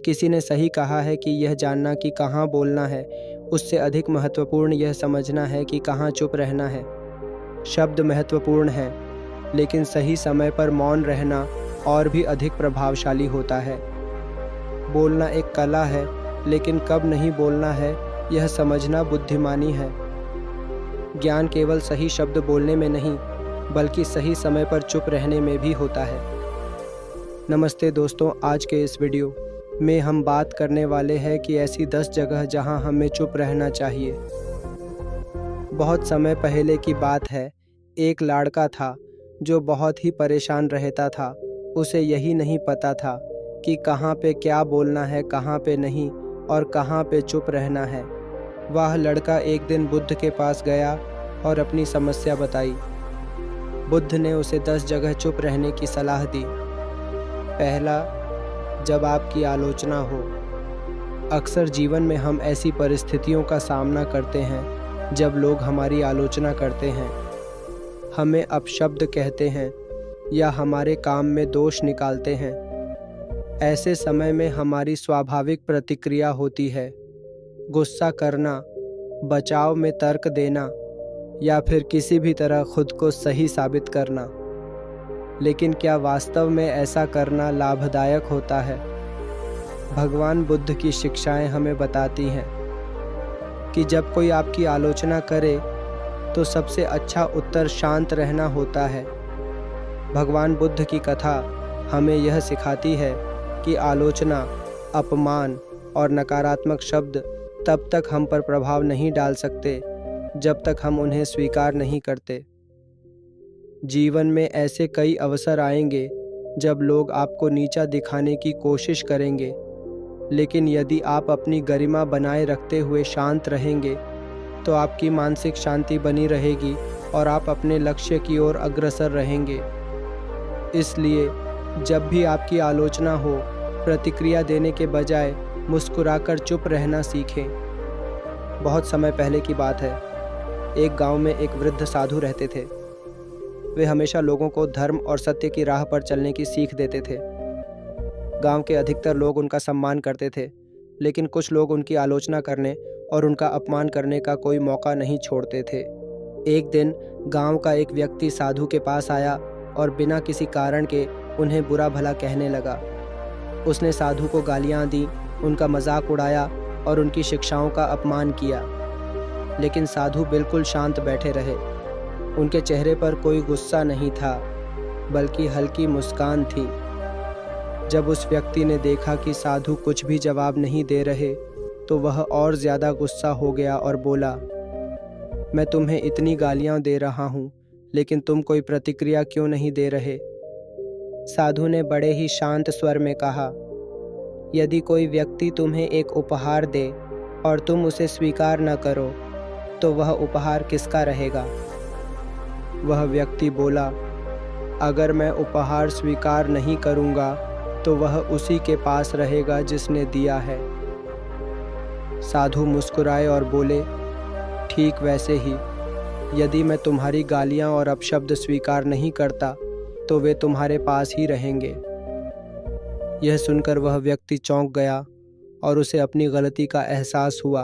किसी ने सही कहा है कि यह जानना कि कहाँ बोलना है उससे अधिक महत्वपूर्ण यह समझना है कि कहाँ चुप रहना है। शब्द महत्वपूर्ण हैं, लेकिन सही समय पर मौन रहना और भी अधिक प्रभावशाली होता है। बोलना एक कला है, लेकिन कब नहीं बोलना है यह समझना बुद्धिमानी है। ज्ञान केवल सही शब्द बोलने में नहीं, बल्कि सही समय पर चुप रहने में भी होता है। नमस्ते दोस्तों, आज के इस वीडियो में हम बात करने वाले हैं कि ऐसी 10 जगह जहां हमें चुप रहना चाहिए। बहुत समय पहले की बात है, एक लड़का था जो बहुत ही परेशान रहता था। उसे यही नहीं पता था कि कहाँ पे क्या बोलना है, कहाँ पे नहीं, और कहाँ पे चुप रहना है। वह लड़का एक दिन बुद्ध के पास गया और अपनी समस्या बताई। बुद्ध ने उसे 10 जगह चुप रहने की सलाह दी। पहला, जब आपकी आलोचना हो। अक्सर जीवन में हम ऐसी परिस्थितियों का सामना करते हैं जब लोग हमारी आलोचना करते हैं, हमें अपशब्द कहते हैं या हमारे काम में दोष निकालते हैं। ऐसे समय में हमारी स्वाभाविक प्रतिक्रिया होती है गुस्सा करना, बचाव में तर्क देना या फिर किसी भी तरह खुद को सही साबित करना। लेकिन क्या वास्तव में ऐसा करना लाभदायक होता है? भगवान बुद्ध की शिक्षाएं हमें बताती हैं कि जब कोई आपकी आलोचना करे तो सबसे अच्छा उत्तर शांत रहना होता है। भगवान बुद्ध की कथा हमें यह सिखाती है कि आलोचना, अपमान और नकारात्मक शब्द तब तक हम पर प्रभाव नहीं डाल सकते जब तक हम उन्हें स्वीकार नहीं करते। जीवन में ऐसे कई अवसर आएंगे जब लोग आपको नीचा दिखाने की कोशिश करेंगे, लेकिन यदि आप अपनी गरिमा बनाए रखते हुए शांत रहेंगे तो आपकी मानसिक शांति बनी रहेगी और आप अपने लक्ष्य की ओर अग्रसर रहेंगे। इसलिए जब भी आपकी आलोचना हो, प्रतिक्रिया देने के बजाय मुस्कुराकर चुप रहना सीखें। बहुत समय पहले की बात है, एक गांव में एक वृद्ध साधु रहते थे। वे हमेशा लोगों को धर्म और सत्य की राह पर चलने की सीख देते थे। गांव के अधिकतर लोग उनका सम्मान करते थे, लेकिन कुछ लोग उनकी आलोचना करने और उनका अपमान करने का कोई मौका नहीं छोड़ते थे। एक दिन गांव का एक व्यक्ति साधु के पास आया और बिना किसी कारण के उन्हें बुरा भला कहने लगा। उसने साधु को गालियां दी, उनका मजाक उड़ाया और उनकी शिक्षाओं का अपमान किया। लेकिन साधु बिल्कुल शांत बैठे रहे। उनके चेहरे पर कोई गुस्सा नहीं था, बल्कि हल्की मुस्कान थी। जब उस व्यक्ति ने देखा कि साधु कुछ भी जवाब नहीं दे रहे, तो वह और ज़्यादा गुस्सा हो गया और बोला, मैं तुम्हें इतनी गालियां दे रहा हूँ, लेकिन तुम कोई प्रतिक्रिया क्यों नहीं दे रहे? साधु ने बड़े ही शांत स्वर में कहा, यदि कोई व्यक्ति तुम्हें एक उपहार दे और तुम उसे स्वीकार न करो, तो वह उपहार किसका रहेगा? वह व्यक्ति बोला, अगर मैं उपहार स्वीकार नहीं करूँगा तो वह उसी के पास रहेगा जिसने दिया है। साधु मुस्कुराए और बोले, ठीक वैसे ही, यदि मैं तुम्हारी गालियाँ और अपशब्द स्वीकार नहीं करता तो वे तुम्हारे पास ही रहेंगे। यह सुनकर वह व्यक्ति चौंक गया और उसे अपनी गलती का एहसास हुआ।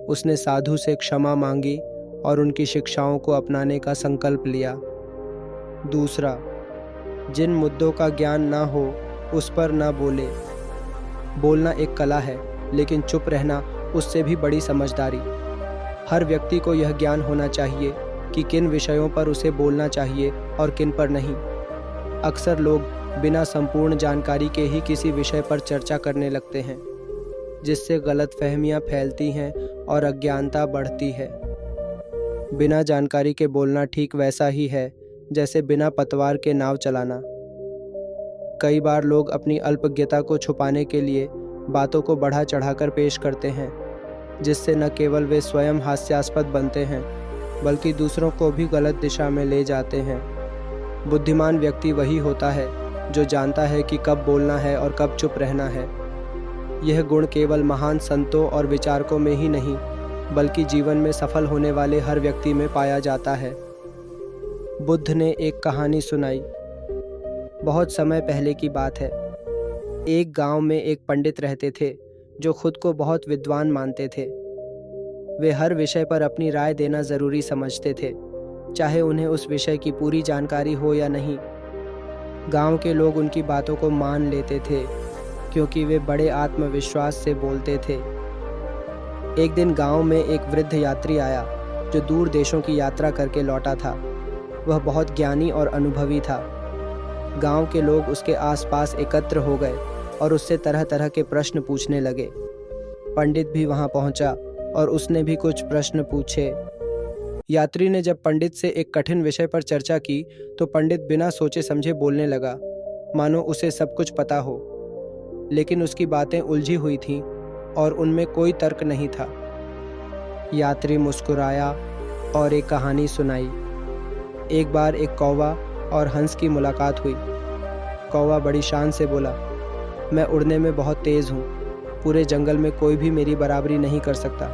उसने साधु से क्षमा मांगी और उनकी शिक्षाओं को अपनाने का संकल्प लिया। दूसरा, जिन मुद्दों का ज्ञान ना हो उस पर ना बोले। बोलना एक कला है, लेकिन चुप रहना उससे भी बड़ी समझदारी। हर व्यक्ति को यह ज्ञान होना चाहिए कि किन विषयों पर उसे बोलना चाहिए और किन पर नहीं। अक्सर लोग बिना संपूर्ण जानकारी के ही किसी विषय पर चर्चा करने लगते हैं, जिससे गलतफहमियां फैलती हैं और अज्ञानता बढ़ती है। बिना जानकारी के बोलना ठीक वैसा ही है जैसे बिना पतवार के नाव चलाना। कई बार लोग अपनी अल्पज्ञता को छुपाने के लिए बातों को बढ़ा चढ़ाकर पेश करते हैं, जिससे न केवल वे स्वयं हास्यास्पद बनते हैं, बल्कि दूसरों को भी गलत दिशा में ले जाते हैं। बुद्धिमान व्यक्ति वही होता है जो जानता है कि कब बोलना है और कब चुप रहना है। यह गुण केवल महान संतों और विचारकों में ही नहीं, बल्कि जीवन में सफल होने वाले हर व्यक्ति में पाया जाता है। बुद्ध ने एक कहानी सुनाई। बहुत समय पहले की बात है। एक गांव में एक पंडित रहते थे जो खुद को बहुत विद्वान मानते थे। वे हर विषय पर अपनी राय देना ज़रूरी समझते थे, चाहे उन्हें उस विषय की पूरी जानकारी हो या नहीं। गांव के लोग उनकी बातों को मान लेते थे क्योंकि वे बड़े आत्मविश्वास से बोलते थे। एक दिन गांव में एक वृद्ध यात्री आया जो दूर देशों की यात्रा करके लौटा था। वह बहुत ज्ञानी और अनुभवी था। गांव के लोग उसके आसपास एकत्र हो गए और उससे तरह तरह के प्रश्न पूछने लगे। पंडित भी वहां पहुंचा और उसने भी कुछ प्रश्न पूछे। यात्री ने जब पंडित से एक कठिन विषय पर चर्चा की तो पंडित बिना सोचे समझे बोलने लगा, मानो उसे सब कुछ पता हो। लेकिन उसकी बातें उलझी हुई थीं और उनमें कोई तर्क नहीं था। यात्री मुस्कुराया और एक कहानी सुनाई। एक बार एक कौवा और हंस की मुलाकात हुई। कौवा बड़ी शान से बोला, मैं उड़ने में बहुत तेज़ हूँ। पूरे जंगल में कोई भी मेरी बराबरी नहीं कर सकता।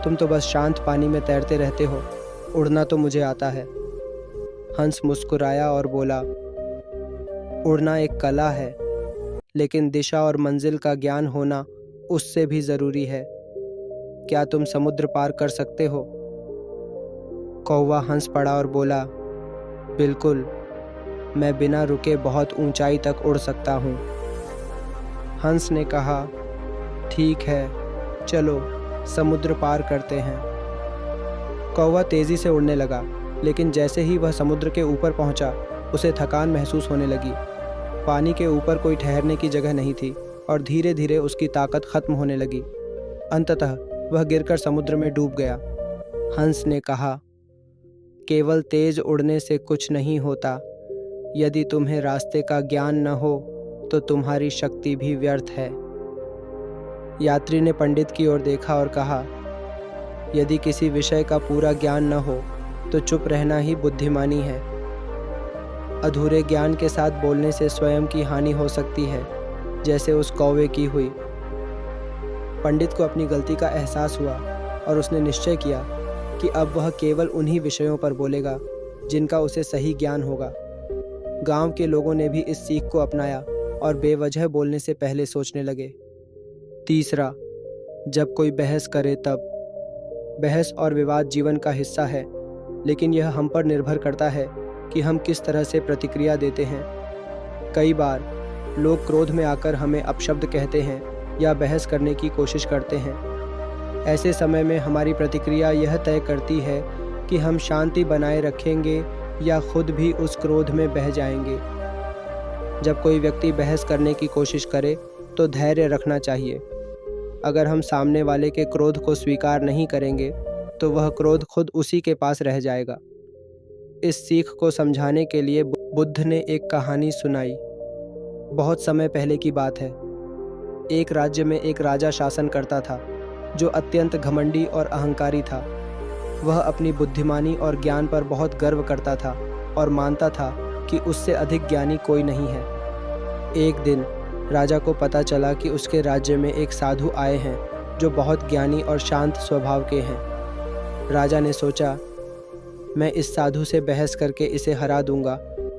तुम तो बस शांत पानी में तैरते रहते हो, उड़ना तो मुझे आता है। हंस मुस्कुराया और बोला, उड़ना एक कला है, लेकिन दिशा और मंजिल का ज्ञान होना उससे भी ज़रूरी है। क्या तुम समुद्र पार कर सकते हो? कौवा हंस पड़ा और बोला, बिल्कुल, मैं बिना रुके बहुत ऊंचाई तक उड़ सकता हूँ। हंस ने कहा, ठीक है, चलो समुद्र पार करते हैं। कौवा तेज़ी से उड़ने लगा, लेकिन जैसे ही वह समुद्र के ऊपर पहुंचा, उसे थकान महसूस होने लगी। पानी के ऊपर कोई ठहरने की जगह नहीं थी और धीरे धीरे उसकी ताकत खत्म होने लगी। अंततः वह गिरकर समुद्र में डूब गया। हंस ने कहा, केवल तेज उड़ने से कुछ नहीं होता। यदि तुम्हें रास्ते का ज्ञान न हो तो तुम्हारी शक्ति भी व्यर्थ है। यात्री ने पंडित की ओर देखा और कहा, यदि किसी विषय का पूरा ज्ञान न हो तो चुप रहना ही बुद्धिमानी है। अधूरे ज्ञान के साथ बोलने से स्वयं की हानि हो सकती है, जैसे उस कौवे की हुई। पंडित को अपनी गलती का एहसास हुआ और उसने निश्चय किया कि अब वह केवल उन्हीं विषयों पर बोलेगा जिनका उसे सही ज्ञान होगा। गांव के लोगों ने भी इस सीख को अपनाया और बेवजह बोलने से पहले सोचने लगे। तीसरा, जब कोई बहस करे तब। बहस और विवाद जीवन का हिस्सा है, लेकिन यह हम पर निर्भर करता है कि हम किस तरह से प्रतिक्रिया देते हैं। कई बार लोग क्रोध में आकर हमें अपशब्द कहते हैं या बहस करने की कोशिश करते हैं। ऐसे समय में हमारी प्रतिक्रिया यह तय करती है कि हम शांति बनाए रखेंगे या खुद भी उस क्रोध में बह जाएंगे। जब कोई व्यक्ति बहस करने की कोशिश करे तो धैर्य रखना चाहिए। अगर हम सामने वाले के क्रोध को स्वीकार नहीं करेंगे तो वह क्रोध खुद उसी के पास रह जाएगा। इस सीख को समझाने के लिए बुद्ध ने एक कहानी सुनाई। बहुत समय पहले की बात है। एक राज्य में एक राजा शासन करता था जो अत्यंत घमंडी और अहंकारी था। वह अपनी बुद्धिमानी और ज्ञान पर बहुत गर्व करता था और मानता था कि उससे अधिक ज्ञानी कोई नहीं है। एक दिन राजा को पता चला कि उसके राज्य में एक साधु आए हैं जो बहुत ज्ञानी और शांत स्वभाव के हैं। राजा ने सोचा, मैं इस साधु से बहस करके इसे हरा दूंगा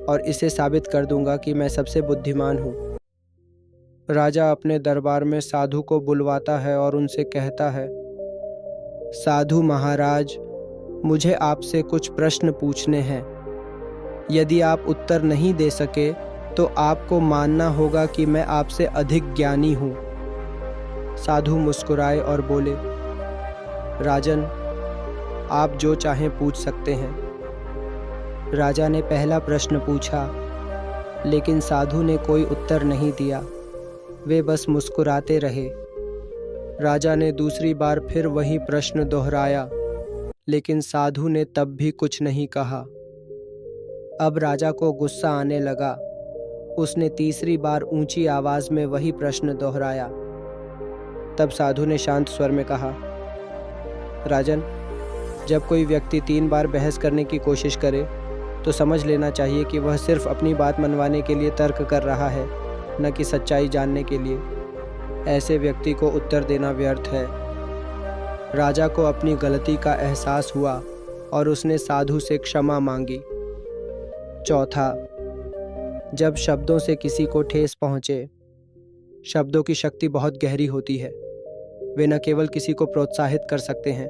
और इसे साबित कर दूंगा कि मैं सबसे बुद्धिमान हूँ। राजा अपने दरबार में साधु को बुलवाता है और उनसे कहता है, साधु महाराज, मुझे आपसे कुछ प्रश्न पूछने हैं। यदि आप उत्तर नहीं दे सके तो आपको मानना होगा कि मैं आपसे अधिक ज्ञानी हूँ। साधु मुस्कुराए और बोले, राजन, आप जो चाहें पूछ सकते हैं। राजा ने पहला प्रश्न पूछा, लेकिन साधु ने कोई उत्तर नहीं दिया। वे बस मुस्कुराते रहे। राजा ने दूसरी बार फिर वही प्रश्न दोहराया, लेकिन साधु ने तब भी कुछ नहीं कहा। अब राजा को गुस्सा आने लगा। उसने तीसरी बार ऊंची आवाज में वही प्रश्न दोहराया। तब साधु ने शांत स्वर में कहा, राजन, जब कोई व्यक्ति 3 बार बहस करने की कोशिश करे तो समझ लेना चाहिए कि वह सिर्फ अपनी बात मनवाने के लिए तर्क कर रहा है, न कि सच्चाई जानने के लिए। ऐसे व्यक्ति को उत्तर देना व्यर्थ है। राजा को अपनी गलती का एहसास हुआ और उसने साधु से क्षमा मांगी। चौथा, जब शब्दों से किसी को ठेस पहुँचे शब्दों की शक्ति बहुत गहरी होती है। वे न केवल किसी को प्रोत्साहित कर सकते हैं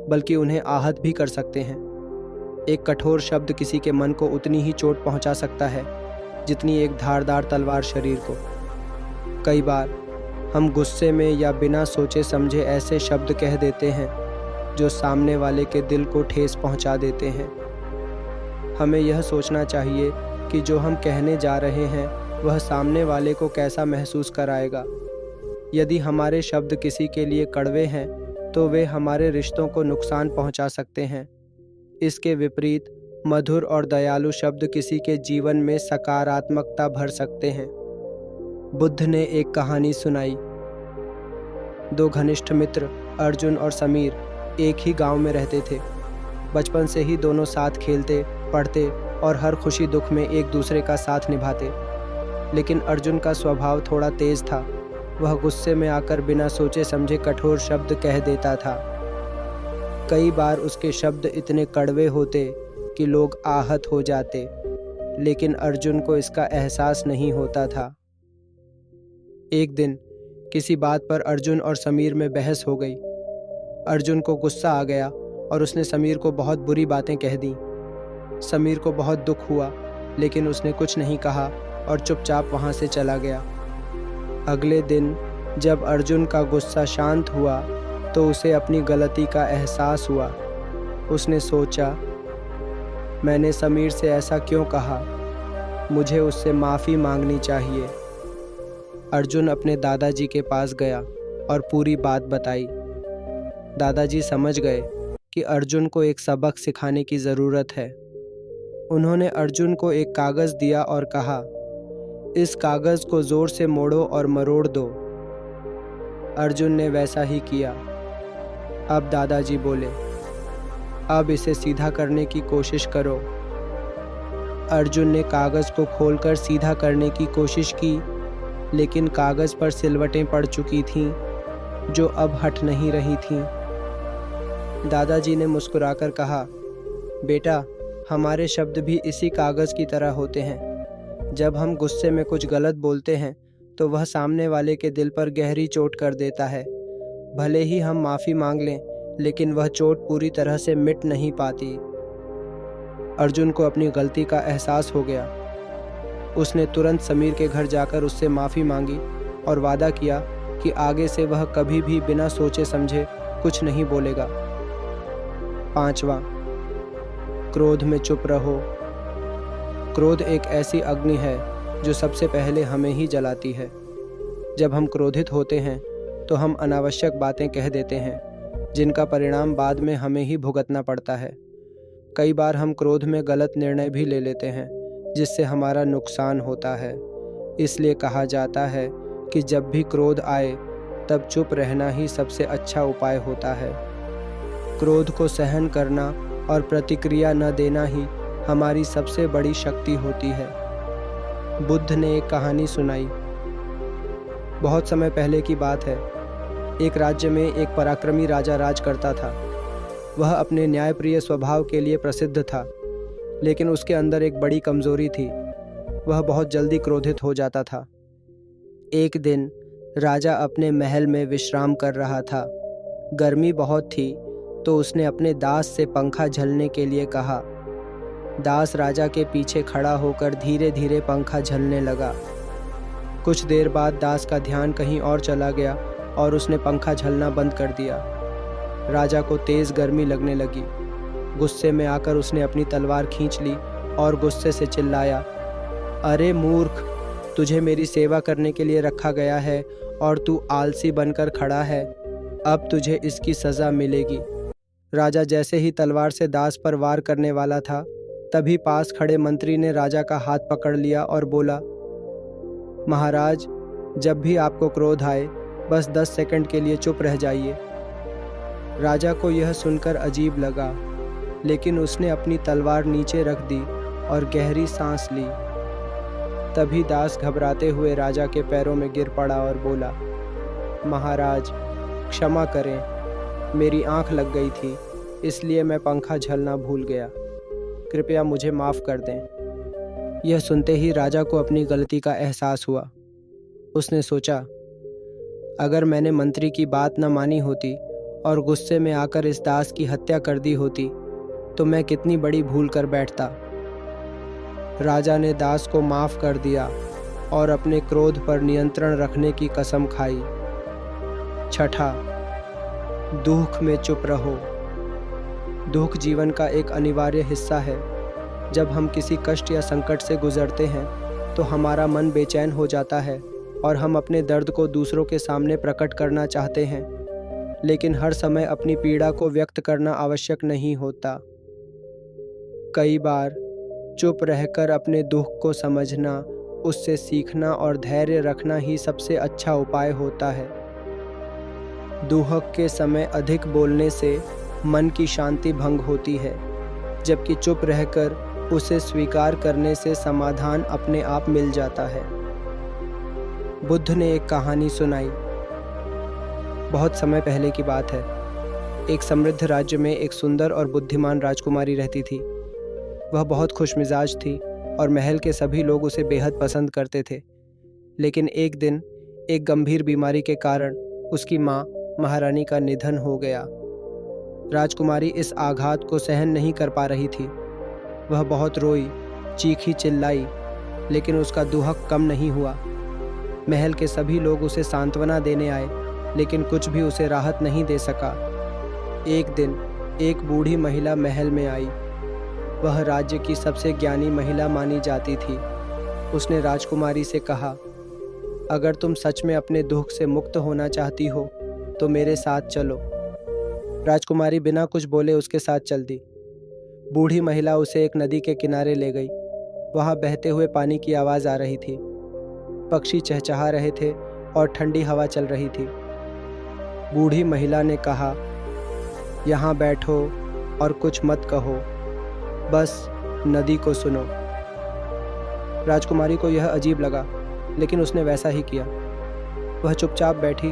बल्कि उन्हें आहत भी कर सकते हैं। एक कठोर शब्द किसी के मन को उतनी ही चोट पहुंचा सकता है जितनी एक धारदार तलवार शरीर को। कई बार हम गुस्से में या बिना सोचे समझे ऐसे शब्द कह देते हैं जो सामने वाले के दिल को ठेस पहुंचा देते हैं। हमें यह सोचना चाहिए कि जो हम कहने जा रहे हैं वह सामने वाले को कैसा महसूस कराएगा। यदि हमारे शब्द किसी के लिए कड़वे हैं तो वे हमारे रिश्तों को नुकसान पहुंचा सकते हैं। इसके विपरीत मधुर और दयालु शब्द किसी के जीवन में सकारात्मकता भर सकते हैं। बुद्ध ने एक कहानी सुनाई। दो घनिष्ठ मित्र अर्जुन और समीर एक ही गांव में रहते थे। बचपन से ही दोनों साथ खेलते, पढ़ते और हर खुशी दुख में एक दूसरे का साथ निभाते। लेकिन अर्जुन का स्वभाव थोड़ा तेज था। वह गुस्से में आकर बिना सोचे समझे कठोर शब्द कह देता था। कई बार उसके शब्द इतने कड़वे होते कि लोग आहत हो जाते, लेकिन अर्जुन को इसका एहसास नहीं होता था। एक दिन किसी बात पर अर्जुन और समीर में बहस हो गई। अर्जुन को गुस्सा आ गया और उसने समीर को बहुत बुरी बातें कह दी। समीर को बहुत दुख हुआ, लेकिन उसने कुछ नहीं कहा और चुपचाप वहां से चला गया। अगले दिन जब अर्जुन का गुस्सा शांत हुआ तो उसे अपनी गलती का एहसास हुआ। उसने सोचा, मैंने समीर से ऐसा क्यों कहा? मुझे उससे माफ़ी मांगनी चाहिए। अर्जुन अपने दादाजी के पास गया और पूरी बात बताई। दादाजी समझ गए कि अर्जुन को एक सबक सिखाने की ज़रूरत है। उन्होंने अर्जुन को एक कागज़ दिया और कहा, इस कागज़ को ज़ोर से मोड़ो और मरोड़ दो। अर्जुन ने वैसा ही किया। अब दादाजी बोले, अब इसे सीधा करने की कोशिश करो। अर्जुन ने कागज़ को खोलकर सीधा करने की कोशिश की, लेकिन कागज़ पर सिलवटें पड़ चुकी थीं जो अब हट नहीं रही थीं। दादाजी ने मुस्कुराकर कहा, बेटा, हमारे शब्द भी इसी कागज़ की तरह होते हैं। जब हम गुस्से में कुछ गलत बोलते हैं तो वह सामने वाले के दिल पर गहरी चोट कर देता है। भले ही हम माफ़ी मांग लें, लेकिन वह चोट पूरी तरह से मिट नहीं पाती। अर्जुन को अपनी गलती का एहसास हो गया। उसने तुरंत समीर के घर जाकर उससे माफ़ी मांगी और वादा किया कि आगे से वह कभी भी बिना सोचे समझे कुछ नहीं बोलेगा। 5वां, क्रोध में चुप रहो। क्रोध एक ऐसी अग्नि है जो सबसे पहले हमें ही जलाती है। जब हम क्रोधित होते हैं तो हम अनावश्यक बातें कह देते हैं जिनका परिणाम बाद में हमें ही भुगतना पड़ता है। कई बार हम क्रोध में गलत निर्णय भी ले लेते हैं जिससे हमारा नुकसान होता है। इसलिए कहा जाता है कि जब भी क्रोध आए तब चुप रहना ही सबसे अच्छा उपाय होता है। क्रोध को सहन करना और प्रतिक्रिया न देना ही हमारी सबसे बड़ी शक्ति होती है। बुद्ध ने एक कहानी सुनाई। बहुत समय पहले की बात है। एक राज्य में एक पराक्रमी राजा राज करता था। वह अपने न्यायप्रिय स्वभाव के लिए प्रसिद्ध था, लेकिन उसके अंदर एक बड़ी कमजोरी थी। वह बहुत जल्दी क्रोधित हो जाता था। एक दिन राजा अपने महल में विश्राम कर रहा था। गर्मी बहुत थी तो उसने अपने दास से पंखा झलने के लिए कहा। दास राजा के पीछे खड़ा होकर धीरे धीरे पंखा झलने लगा। कुछ देर बाद दास का ध्यान कहीं और चला गया और उसने पंखा झलना बंद कर दिया। राजा को तेज़ गर्मी लगने लगी। गुस्से में आकर उसने अपनी तलवार खींच ली और गुस्से से चिल्लाया, अरे मूर्ख, तुझे मेरी सेवा करने के लिए रखा गया है और तू आलसी बनकर खड़ा है। अब तुझे इसकी सज़ा मिलेगी। राजा जैसे ही तलवार से दास पर वार करने वाला था, तभी पास खड़े मंत्री ने राजा का हाथ पकड़ लिया और बोला, महाराज, जब भी आपको क्रोध आए बस 10 सेकंड के लिए चुप रह जाइए। राजा को यह सुनकर अजीब लगा, लेकिन उसने अपनी तलवार नीचे रख दी और गहरी सांस ली। तभी दास घबराते हुए राजा के पैरों में गिर पड़ा और बोला, महाराज, क्षमा करें, मेरी आंख लग गई थी, इसलिए मैं पंखा झलना भूल गया। कृपया मुझे माफ़ कर दें। यह सुनते ही राजा को अपनी गलती का एहसास हुआ। उसने सोचा, अगर मैंने मंत्री की बात न मानी होती और गुस्से में आकर इस दास की हत्या कर दी होती तो मैं कितनी बड़ी भूल कर बैठता। राजा ने दास को माफ़ कर दिया और अपने क्रोध पर नियंत्रण रखने की कसम खाई। छठा, दुख में चुप रहो। दुख जीवन का एक अनिवार्य हिस्सा है। जब हम किसी कष्ट या संकट से गुजरते हैं तो हमारा मन बेचैन हो जाता है और हम अपने दर्द को दूसरों के सामने प्रकट करना चाहते हैं, लेकिन हर समय अपनी पीड़ा को व्यक्त करना आवश्यक नहीं होता। कई बार चुप रहकर अपने दुख को समझना, उससे सीखना और धैर्य रखना ही सबसे अच्छा उपाय होता है। दुख के समय अधिक बोलने से मन की शांति भंग होती है, जबकि चुप रहकर उसे स्वीकार करने से समाधान अपने आप मिल जाता है। बुद्ध ने एक कहानी सुनाई। बहुत समय पहले की बात है। एक समृद्ध राज्य में एक सुंदर और बुद्धिमान राजकुमारी रहती थी। वह बहुत खुशमिजाज थी और महल के सभी लोग उसे बेहद पसंद करते थे। लेकिन एक दिन एक गंभीर बीमारी के कारण उसकी माँ महारानी का निधन हो गया। राजकुमारी इस आघात को सहन नहीं कर पा रही थी। वह बहुत रोई, चीखी चिल्लाई, लेकिन उसका दुख कम नहीं हुआ। महल के सभी लोग उसे सांत्वना देने आए, लेकिन कुछ भी उसे राहत नहीं दे सका। एक दिन एक बूढ़ी महिला महल में आई। वह राज्य की सबसे ज्ञानी महिला मानी जाती थी। उसने राजकुमारी से कहा, अगर तुम सच में अपने दुख से मुक्त होना चाहती हो तो मेरे साथ चलो। राजकुमारी बिना कुछ बोले उसके साथ चल दी। बूढ़ी महिला उसे एक नदी के किनारे ले गई। वहाँ बहते हुए पानी की आवाज़ आ रही थी। पक्षी चहचहा रहे थे और ठंडी हवा चल रही थी। बूढ़ी महिला ने कहा, यहाँ बैठो और कुछ मत कहो, बस नदी को सुनो। राजकुमारी को यह अजीब लगा, लेकिन उसने वैसा ही किया। वह चुपचाप बैठी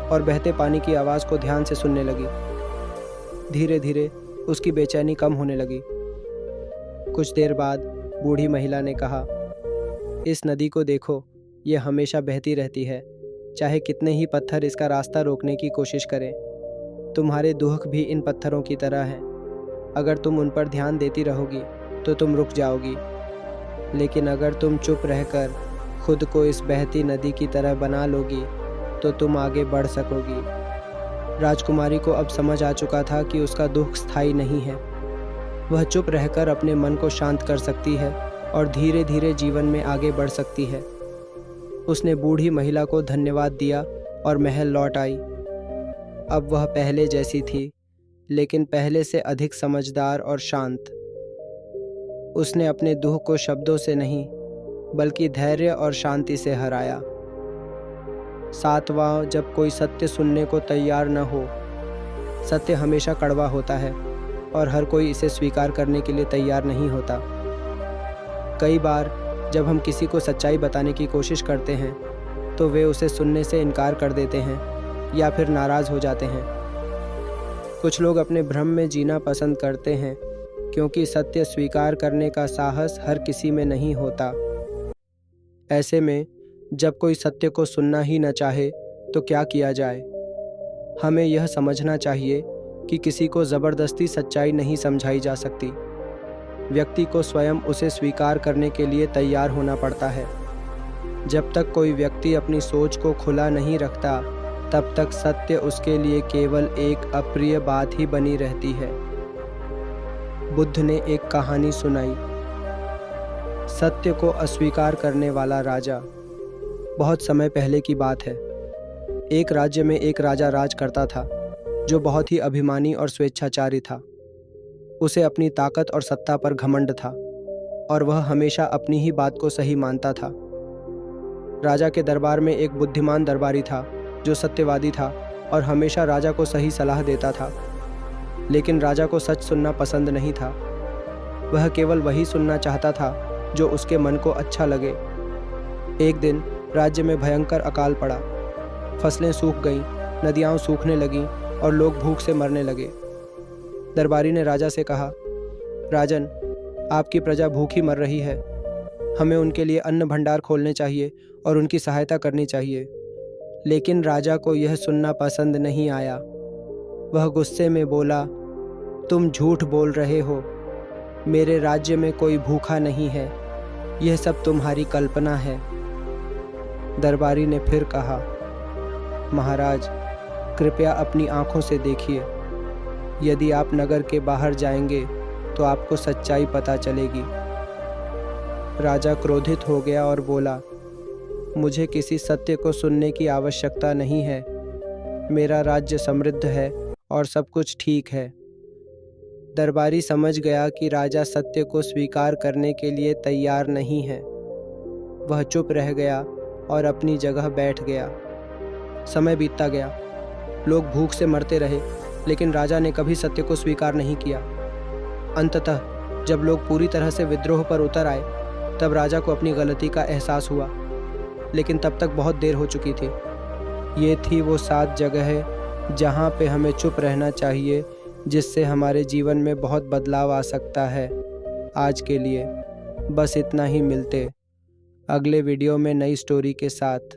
और बहते पानी की आवाज़ को ध्यान से सुनने लगी। धीरे धीरे उसकी बेचैनी कम होने लगी। कुछ देर बाद बूढ़ी महिला ने कहा, इस नदी को देखो, ये हमेशा बहती रहती है, चाहे कितने ही पत्थर इसका रास्ता रोकने की कोशिश करें। तुम्हारे दुख भी इन पत्थरों की तरह हैं। अगर तुम उन पर ध्यान देती रहोगी तो तुम रुक जाओगी, लेकिन अगर तुम चुप रहकर खुद को इस बहती नदी की तरह बना लोगी तो तुम आगे बढ़ सकोगी। राजकुमारी को अब समझ आ चुका था कि उसका दुख स्थायी नहीं है। वह चुप रहकर अपने मन को शांत कर सकती है और धीरे धीरे जीवन में आगे बढ़ सकती है। उसने बूढ़ी महिला को धन्यवाद दिया और महल लौट आई। अब वह पहले जैसी थी, लेकिन पहले से अधिक समझदार और शांत। उसने अपने दुख को शब्दों से नहीं, बल्कि धैर्य और शांति से हराया। सातवां, जब कोई सत्य सुनने को तैयार न हो। सत्य हमेशा कड़वा होता है और हर कोई इसे स्वीकार करने के लिए तैयार नहीं होता। कई बार जब हम किसी को सच्चाई बताने की कोशिश करते हैं तो वे उसे सुनने से इनकार कर देते हैं या फिर नाराज़ हो जाते हैं। कुछ लोग अपने भ्रम में जीना पसंद करते हैं, क्योंकि सत्य स्वीकार करने का साहस हर किसी में नहीं होता। ऐसे में जब कोई सत्य को सुनना ही न चाहे तो क्या किया जाए? हमें यह समझना चाहिए कि किसी को ज़बरदस्ती सच्चाई नहीं समझाई जा सकती। व्यक्ति को स्वयं उसे स्वीकार करने के लिए तैयार होना पड़ता है। जब तक कोई व्यक्ति अपनी सोच को खुला नहीं रखता, तब तक सत्य उसके लिए केवल एक अप्रिय बात ही बनी रहती है। बुद्ध ने एक कहानी सुनाई। सत्य को अस्वीकार करने वाला राजा। बहुत समय पहले की बात है। एक राज्य में एक राजा राज करता था, जो बहुत ही अभिमानी और स्वेच्छाचारी था। उसे अपनी ताकत और सत्ता पर घमंड था और वह हमेशा अपनी ही बात को सही मानता था। राजा के दरबार में एक बुद्धिमान दरबारी था, जो सत्यवादी था और हमेशा राजा को सही सलाह देता था। लेकिन राजा को सच सुनना पसंद नहीं था। वह केवल वही सुनना चाहता था जो उसके मन को अच्छा लगे। एक दिन राज्य में भयंकर अकाल पड़ा। फसलें सूख गईं, नदियाँ सूखने लगीं और लोग भूख से मरने लगे। दरबारी ने राजा से कहा, राजन, आपकी प्रजा भूखी मर रही है। हमें उनके लिए अन्न भंडार खोलने चाहिए और उनकी सहायता करनी चाहिए। लेकिन राजा को यह सुनना पसंद नहीं आया। वह गुस्से में बोला, तुम झूठ बोल रहे हो। मेरे राज्य में कोई भूखा नहीं है। यह सब तुम्हारी कल्पना है। दरबारी ने फिर कहा, महाराज, कृपया अपनी आंखों से देखिए। यदि आप नगर के बाहर जाएंगे तो आपको सच्चाई पता चलेगी। राजा क्रोधित हो गया और बोला, मुझे किसी सत्य को सुनने की आवश्यकता नहीं है। मेरा राज्य समृद्ध है और सब कुछ ठीक है। दरबारी समझ गया कि राजा सत्य को स्वीकार करने के लिए तैयार नहीं है। वह चुप रह गया और अपनी जगह बैठ गया। समय बीतता गया। लोग भूख से मरते रहे, लेकिन राजा ने कभी सत्य को स्वीकार नहीं किया। अंततः जब लोग पूरी तरह से विद्रोह पर उतर आए, तब राजा को अपनी गलती का एहसास हुआ, लेकिन तब तक बहुत देर हो चुकी थी। ये थी वो 7 जगहें जहाँ पे हमें चुप रहना चाहिए, जिससे हमारे जीवन में बहुत बदलाव आ सकता है। आज के लिए बस इतना ही। मिलते अगले वीडियो में नई स्टोरी के साथ।